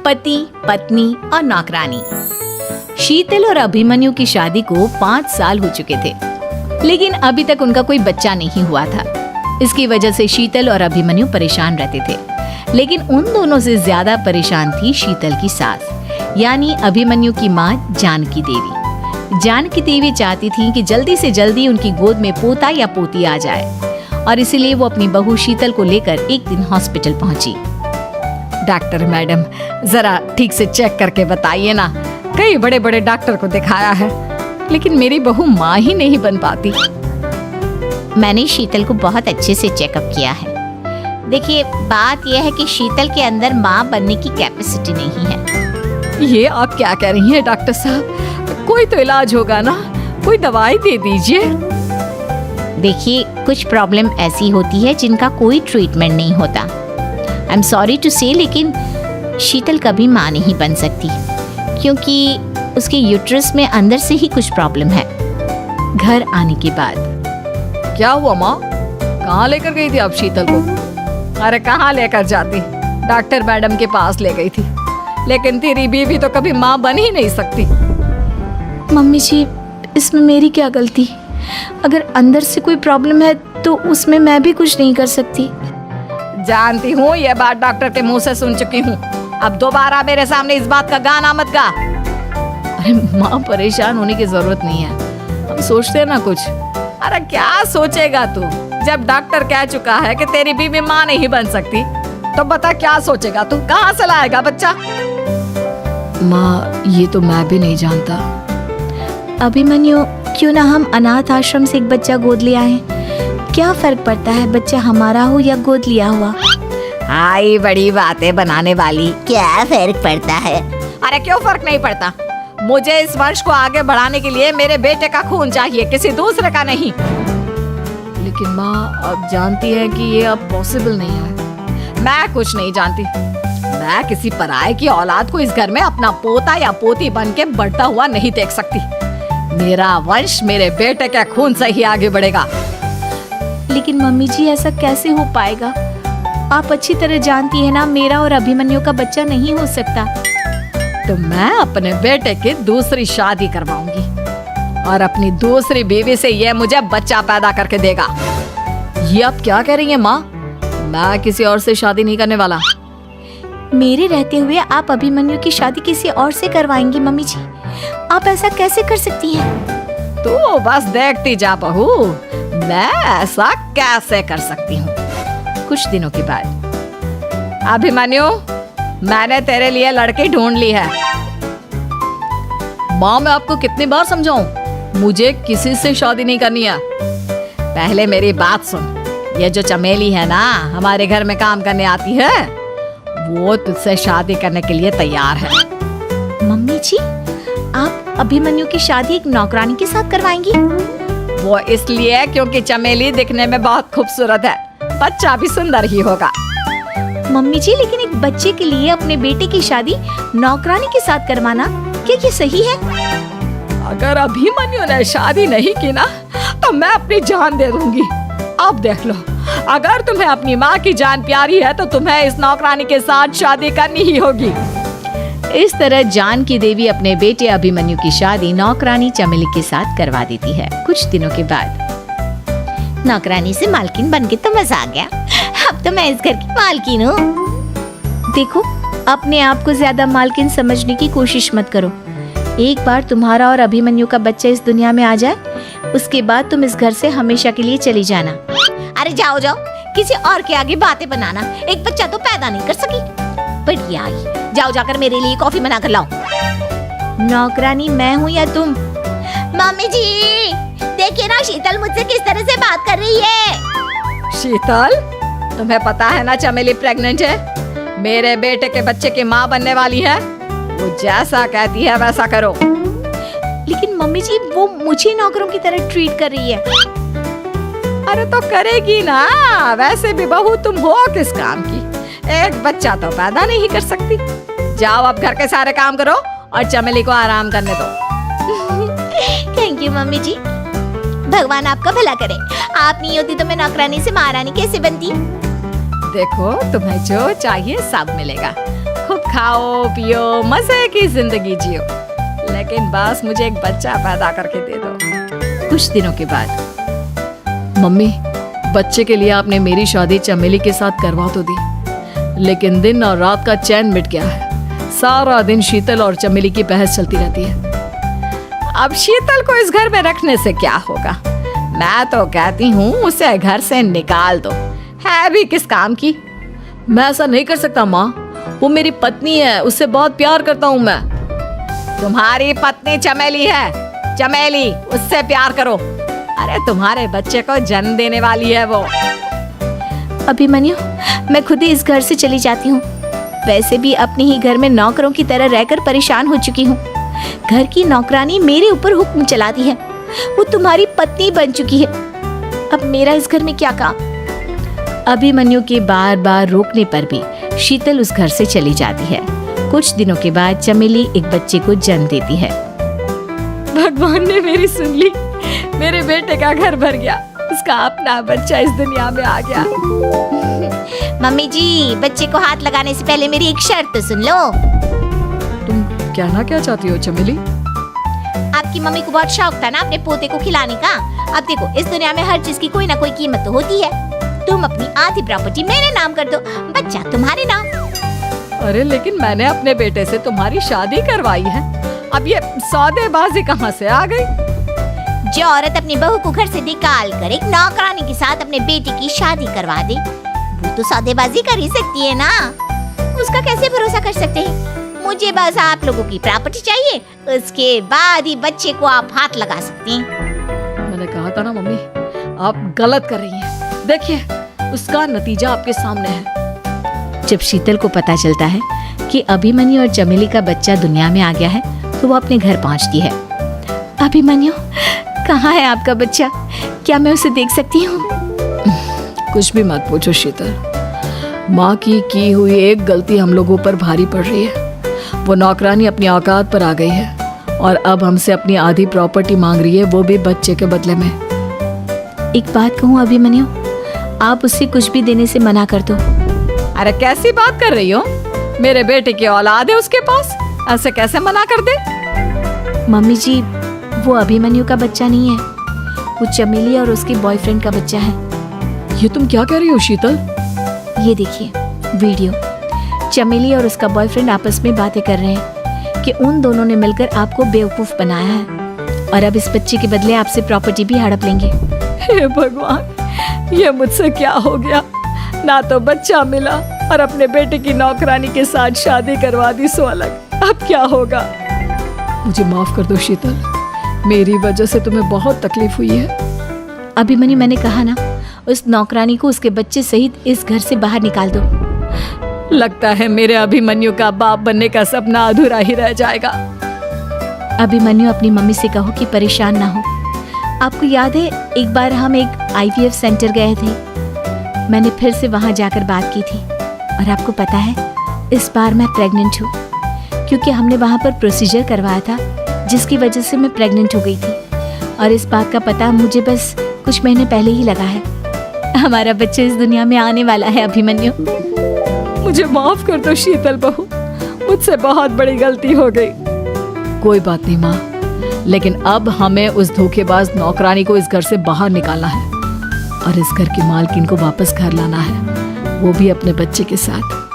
पति, पत्नी और नौकरानी। शीतल और अभिमन्यु की शादी को 5 साल हो चुके थे, लेकिन अभी तक उनका कोई बच्चा नहीं हुआ था। इसकी वजह से शीतल और अभिमन्यु परेशान रहते थे, लेकिन उन दोनों से ज्यादा परेशान थी शीतल की सास, यानी अभिमन्यु की माँ जानकी देवी। जानकी देवी चाहती थी कि जल्दी से जल्दी उनकी गोद में पोता या पोती आ जाए, और इसीलिए वो अपनी बहू शीतल को लेकर एक दिन हॉस्पिटल पहुंची। डॉक्टर मैडम, जरा ठीक से चेक करके बताइए ना। कई बड़े बड़े डॉक्टर को दिखाया है, लेकिन मेरी बहू माँ ही नहीं बन पाती। मैंने शीतल को बहुत अच्छे से चेकअप किया है। देखिए, बात यह है कि शीतल के अंदर माँ बनने की कैपेसिटी नहीं है। ये आप क्या कह रही हैं डॉक्टर साहब? कोई तो इलाज होगा ना, कोई दवाई दे दीजिए। देखिए, कुछ प्रॉब्लम ऐसी होती है जिनका कोई ट्रीटमेंट नहीं होता। आई एम सॉरी टू से, लेकिन शीतल कभी माँ नहीं बन सकती, क्योंकि उसके यूट्रस में अंदर से ही कुछ प्रॉब्लम है। घर आने के बाद क्या हुआ माँ? कहाँ लेकर गई थी आप शीतल को? अरे कहाँ लेकर जाती, डॉक्टर मैडम के पास ले गई थी। लेकिन तेरी बीवी तो कभी माँ बन ही नहीं सकती। मम्मी जी, इसमें मेरी क्या गलती? अगर अंदर से कोई प्रॉब्लम है तो उसमें मैं भी कुछ नहीं कर सकती। जानती हूँ, ये बात डॉक्टर के मुंह से सुन चुकी हूँ। अब दोबारा मेरे सामने इस बात का गाना मत गा। अरे माँ, परेशान होने की जरूरत नहीं है, हम सोचते हैं ना कुछ। अरे क्या सोचेगा तू? जब डॉक्टर कह चुका है कि तेरी बीवी माँ नहीं बन सकती, तो बता क्या सोचेगा तू? कहाँ से लाएगा बच्चा? माँ, ये तो मैं भी नहीं जानता। अभिमन्यु, क्यों ना हम अनाथ आश्रम से एक बच्चा गोद ले आए? क्या फर्क पड़ता है बच्चा हमारा हो या गोद लिया हुआ? आई बड़ी बातें बनाने वाली। क्या फर्क पड़ता है? अरे क्यों फर्क नहीं पड़ता? मुझे इस वंश को आगे बढ़ाने के लिए मेरे बेटे का खून चाहिए, किसी दूसरे का नहीं। लेकिन माँ, आप जानती हैं कि ये अब पॉसिबल नहीं है। मैं कुछ नहीं जानती। मैं किसी पराये की औलाद को इस घर में अपना पोता या पोती बन के बढ़ता हुआ नहीं देख सकती। मेरा वंश मेरे बेटे के खून से ही आगे बढ़ेगा। लेकिन मम्मी जी, ऐसा कैसे हो पाएगा? आप अच्छी तरह जानती है ना, मेरा और अभिमन्यु का बच्चा नहीं हो सकता। तो मैं अपने बेटे की दूसरी शादी करवाऊंगी और अपनी दूसरी बीवी से ये मुझे बच्चा पैदा करके देगा। ये आप क्या कह रही हैं माँ? मैं किसी और से शादी नहीं करने वाला। मेरे रहते हुए आप अभिमन्यु की शादी किसी और से करवाएंगी? मम्मी जी, आप ऐसा कैसे कर सकती हैं? तो बस देखती जा बहू, मैं ऐसा कैसे कर सकती हूँ। कुछ दिनों के बाद, अभिमन्यु, मैंने तेरे लिए लड़की ढूंढ ली है। माँ, मैं आपको कितनी बार समझाऊं? मुझे किसी से शादी नहीं करनी है। पहले मेरी बात सुन। ये जो चमेली है ना, हमारे घर में काम करने आती है, वो तुझसे शादी करने के लिए तैयार है। मम्मी जी, आप अभिमन्यु की शादी एक नौकरानी के साथ करवाएंगी? वो इसलिए क्योंकि चमेली दिखने में बहुत खूबसूरत है, बच्चा भी सुंदर ही होगा। मम्मी जी, लेकिन एक बच्चे के लिए अपने बेटे की शादी नौकरानी के साथ करवाना, क्या ये सही है? अगर अभिमन्यु ने शादी नहीं की ना, तो मैं अपनी जान दे दूंगी। अब देख लो, अगर तुम्हें अपनी माँ की जान प्यारी है तो तुम्हें इस नौकरानी के साथ शादी करनी ही होगी। इस तरह जानकी देवी अपने बेटे अभिमन्यु की शादी नौकरानी चमेली के साथ करवा देती है। कुछ दिनों के बाद, नौकरानी से मालकिन बन के तो मजा आ गया। अब तो मैं इस घर की मालकिन हूँ। देखो, अपने आप को ज्यादा मालकिन समझने की कोशिश मत करो। एक बार तुम्हारा और अभिमन्यु का बच्चा इस दुनिया में आ जाए, उसके बाद तुम इस घर से हमेशा के लिए चली जाना। अरे जाओ जाओ, किसी और के आगे बातें बनाना। एक बच्चा तो पैदा नहीं कर सकी, बढ़िया आई। जाओ जाकर मेरे लिए कॉफी बना कर लाओ। नौकरानी मैं हूँ या तुम? मम्मी जी, देखिए ना शीतल मुझसे किस तरह से बात कर रही है। शीतल, तुम्हें पता है ना चमेली प्रेग्नेंट है, मेरे बेटे के बच्चे की माँ बनने वाली है। वो जैसा कहती है वैसा करो। लेकिन मम्मी जी, वो मुझे नौकरों की तरह ट्रीट कर रही है। अरे तो करेगी ना, वैसे भी बहू तुम हो किस काम की? एक बच्चा तो पैदा नहीं कर सकती। जाओ अब घर के सारे काम करो और चमेली को आराम करने दो। थैंक यू मम्मी जी, भगवान आपका भला करे। आप नहीं होती तो मैं नौकरानी से महारानी कैसे बनती? देखो, तुम्हें जो चाहिए सब मिलेगा। खूब खाओ पियो मजे की जिंदगी जियो, लेकिन बस मुझे एक बच्चा पैदा करके दे दो। कुछ दिनों के बाद, मम्मी बच्चे के लिए आपने मेरी शादी चमेली के साथ करवा तो दी, लेकिन दिन और रात का चैन मिट गया है। सारा दिन शीतल और चमेली की बहस चलती रहती है। अब शीतल को इस घर में रखने से क्या होगा? मैं तो कहती हूँ उसे घर से निकाल दो, है भी किस काम की। मैं ऐसा नहीं कर सकता माँ, वो मेरी पत्नी है, उससे बहुत प्यार करता हूँ मैं। तुम्हारी पत्नी चमेली है, चमेली उससे प्यार करो। अरे तुम्हारे बच्चे को जन्म देने वाली है वो। अभिमन्यु, मैं खुद ही इस घर से चली जाती हूँ। वैसे भी अपने ही घर में नौकरों की तरह रहकर परेशान हो चुकी हूँ। घर की नौकरानी मेरे ऊपर हुक्म चलाती है, वो तुम्हारी पत्नी बन चुकी है। अब मेरा इस घर में क्या काम? अभिमन्यु के बार बार रोकने पर भी शीतल उस घर से चली जाती है। कुछ दिनों के बाद चमेली एक बच्चे को जन्म देती है। भगवान ने मेरी सुन ली, मेरे बेटे का घर भर गया, उसका अपना बच्चा इस दुनिया में आ गया। मम्मी जी, बच्चे को हाथ लगाने से पहले मेरी एक शर्त तो सुन लो। तुम कहना क्या चाहती हो चमेली? आपकी मम्मी को बहुत शौक था ना अपने पोते को खिलाने का। अब देखो, इस दुनिया में हर चीज की कोई ना कोई कीमत तो होती है। तुम अपनी आधी प्रॉपर्टी मेरे नाम कर दो, बच्चा तुम्हारे नाम। अरे लेकिन मैंने अपने बेटे से तुम्हारी शादी करवाई है, अब ये सौदेबाजी कहाँ से आ गई? जो औरत अपनी बहू को घर से निकाल कर एक नौकरानी के साथ अपने बेटे की शादी करवा दे, वो तो सौदेबाजी कर ही सकती है ना। उसका कैसे भरोसा कर सकते हैं? मुझे बस आप लोगों की प्रॉपर्टी चाहिए, उसके बाद ही बच्चे को आप हाथ लगा सकती हैं। मैंने कहा था ना मम्मी, आप गलत कर रही हैं। देखिए, उसका नतीजा आपके सामने है। जब शीतल को पता चलता है कि अभिमन्यु और चमेली का बच्चा दुनिया में आ गया है, तो वो अपने घर पहुंचती है। अभिमन्यु, कहाँ है आपका बच्चा? क्या मैं उसे देख सकती हूँ? कुछ भी मत पूछो शीतल, माँ की हुई एक गलती हम लोगों पर भारी पड़ रही है। वो नौकरानी अपनी औकात पर आ गई है और अब हमसे अपनी आधी प्रॉपर्टी मांग रही है, वो भी बच्चे के बदले में। एक बात कहूँ अभिमन्यु, आप उससे कुछ भी देने से मना कर दो। अरे कैसी बात कर रही हो? मेरे बेटे की औलाद है उसके पास, ऐसे कैसे मना कर दे? मम्मी जी, वो अभिमन्यु का बच्चा नहीं है, वो चमेली और उसके बॉयफ्रेंड का बच्चा है। ये तुम क्या कह रही हो शीतल? ये देखिए वीडियो, चमेली और उसका बॉयफ्रेंड आपस में बातें कर रहे हैं कि उन दोनों ने मिलकर आपको बेवकूफ बनाया है और अब इस बच्चे के बदले आपसे प्रॉपर्टी भी हड़प लेंगे। हे भगवान, ये मुझसे क्या हो गया? ना तो बच्चा मिला और अपने बेटे की नौकरानी के साथ शादी करवा दी सो अलग। अब क्या होगा? मुझे माफ कर दो शीतल, मेरी वजह से तुम्हें बहुत तकलीफ हुई है। अभिमन्यु, मैंने कहा ना, उस नौकरानी को उसके बच्चे सहित इस घर से बाहर निकाल दो। लगता है मेरे अभिमन्यु का बाप बनने का सपना अधूरा ही रह जाएगा। अभिमन्यु, अपनी मम्मी से कहो कि परेशान ना हो। आपको याद है एक बार हम एक IVF सेंटर गए थे, मैंने फिर से वहां जाकर बात की थी और आपको पता है इस बार मैं प्रेग्नेंट हूँ, क्योंकि हमने वहां पर प्रोसीजर करवाया था जिसकी वजह से मैं प्रेग्नेंट हो गई थी। और इस बात का पता मुझे बस कुछ महीने पहले ही लगा है। हमारा बच्चा इस दुनिया में आने वाला है अभिमन्यु। मुझे माफ कर दो शीतल बहू, मुझसे बहुत बड़ी गलती हो गई। कोई बात नहीं माँ, लेकिन अब हमें उस धोखेबाज नौकरानी को इस घर से बाहर निकालना है और इस घर की मालकिन को वापस घर लाना है, वो भी अपने बच्चे के साथ।